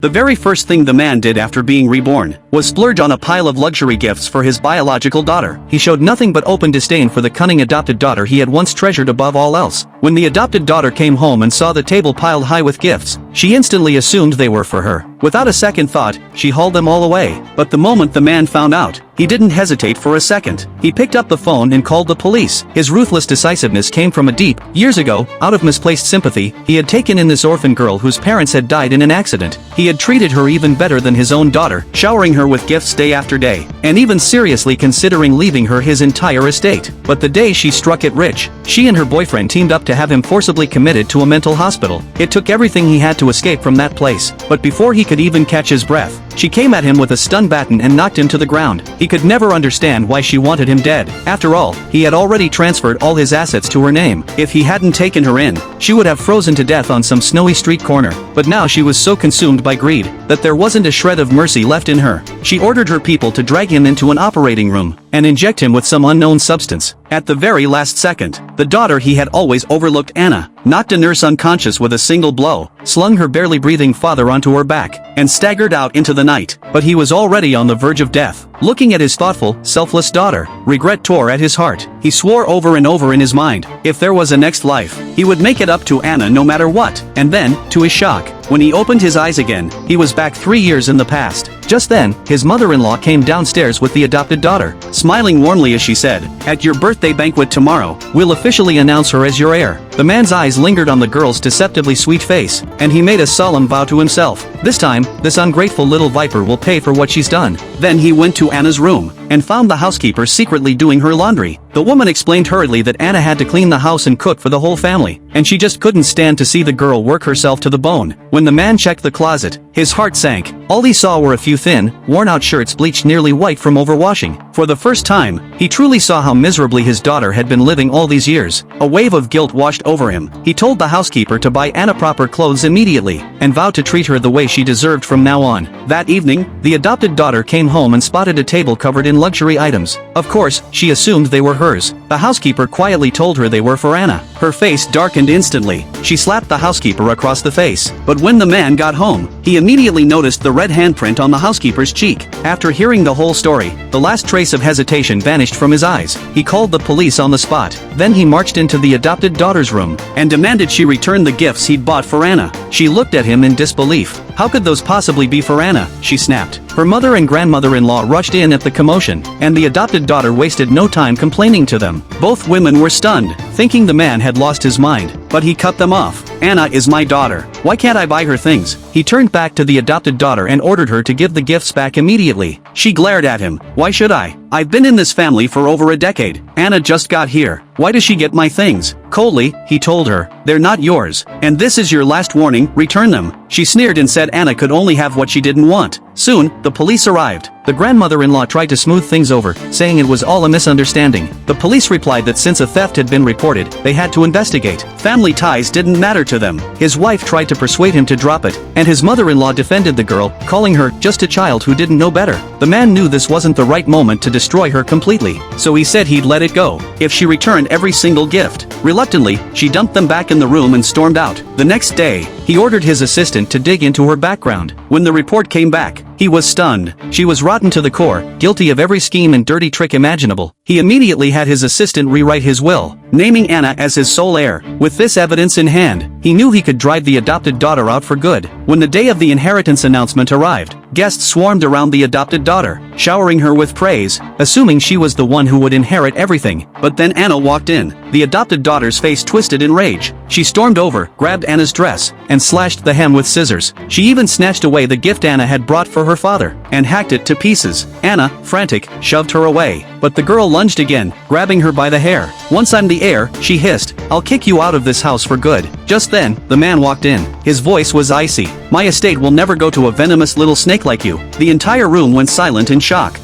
The very first thing the man did after being reborn was splurge on a pile of luxury gifts for his biological daughter. He showed nothing but open disdain for the cunning adopted daughter he had once treasured above all else. When the adopted daughter came home and saw the table piled high with gifts, she instantly assumed they were for her. Without a second thought, she hauled them all away. But the moment the man found out, he didn't hesitate for a second. He picked up the phone and called the police. His ruthless decisiveness came from a deep, years ago, out of misplaced sympathy. He had taken in this orphan girl whose parents had died in an accident. He had treated her even better than his own daughter, showering her with gifts day after day, and even seriously considering leaving her his entire estate. But the day she struck it rich, she and her boyfriend teamed up to have him forcibly committed to a mental hospital. It took everything he had to escape from that place, but before he could even catch his breath, she came at him with a stun baton and knocked him to the ground. He could never understand why she wanted him dead. After all, he had already transferred all his assets to her name. If he hadn't taken her in, she would have frozen to death on some snowy street corner. But now she was so consumed by greed that there wasn't a shred of mercy left in her. She ordered her people to drag him into an operating room and inject him with some unknown substance. At the very last second, the daughter he had always overlooked, Anna, knocked a nurse unconscious with a single blow, slung her barely breathing father onto her back, and staggered out into the night. But he was already on the verge of death. Looking at his thoughtful, selfless daughter, regret tore at his heart. He swore over and over in his mind, if there was a next life, he would make it up to Anna no matter what. And then, to his shock, when he opened his eyes again, he was back 3 years in the past. Just then, his mother-in-law came downstairs with the adopted daughter, smiling warmly as she said, "At your birthday banquet tomorrow, we'll officially announce her as your heir." The man's eyes lingered on the girl's deceptively sweet face, and he made a solemn vow to himself. This time, this ungrateful little viper will pay for what she's done. Then he went to Anna's room and found the housekeeper secretly doing her laundry. The woman explained hurriedly that Anna had to clean the house and cook for the whole family, and she just couldn't stand to see the girl work herself to the bone. When the man checked the closet, his heart sank. All he saw were a few thin, worn-out shirts bleached nearly white from overwashing. For the first time, he truly saw how miserably his daughter had been living all these years. A wave of guilt washed over him. He told the housekeeper to buy Anna proper clothes immediately, and vowed to treat her the way she deserved from now on. That evening, the adopted daughter came home and spotted a table covered in luxury items. Of course, she assumed they were hers. The housekeeper quietly told her they were for Anna. Her face darkened instantly. She slapped the housekeeper across the face. But when the man got home, he immediately noticed the red handprint on the housekeeper's cheek. After hearing the whole story, the last trace of hesitation vanished from his eyes. He called the police on the spot. Then he marched into the adopted daughter's room and demanded she return the gifts he'd bought for Anna. She looked at him in disbelief. "How could those possibly be for Anna?" she snapped. Her mother and grandmother-in-law rushed in at the commotion, and the adopted daughter wasted no time complaining to them. Both women were stunned, thinking the man had lost his mind. But he cut them off. "Anna is my daughter. Why can't I buy her things?" He turned back to the adopted daughter and ordered her to give the gifts back immediately. She glared at him. "Why should I? I've been in this family for over a decade. Anna just got here. Why does she get my things?" Coldly, he told her, "They're not yours. And this is your last warning, return them." She sneered and said Anna could only have what she didn't want. Soon, the police arrived. The grandmother-in-law tried to smooth things over, saying it was all a misunderstanding. The police replied that since a theft had been reported, they had to investigate. Family ties didn't matter to them. His wife tried to persuade him to drop it, and his mother-in-law defended the girl, calling her just a child who didn't know better. The man knew this wasn't the right moment to destroy her completely, so he said he'd let it go if she returned every single gift. Reluctantly, she dumped them back in the room and stormed out. The next day, he ordered his assistant to dig into her background. When the report came back, he was stunned. She was rotten to the core, guilty of every scheme and dirty trick imaginable. He immediately had his assistant rewrite his will, naming Anna as his sole heir. With this evidence in hand, he knew he could drive the adopted daughter out for good. When the day of the inheritance announcement arrived, guests swarmed around the adopted daughter, showering her with praise, assuming she was the one who would inherit everything. But then Anna walked in. The adopted daughter's face twisted in rage. She stormed over, grabbed Anna's dress, and slashed the hem with scissors. She even snatched away the gift Anna had brought for her father, and hacked it to pieces. Anna, frantic, shoved her away. But the girl lunged again, grabbing her by the hair. "Once I'm the heir," she hissed, "I'll kick you out of this house for good." Just then, the man walked in. His voice was icy. "My estate will never go to a venomous little snake like you." The entire room went silent in shock.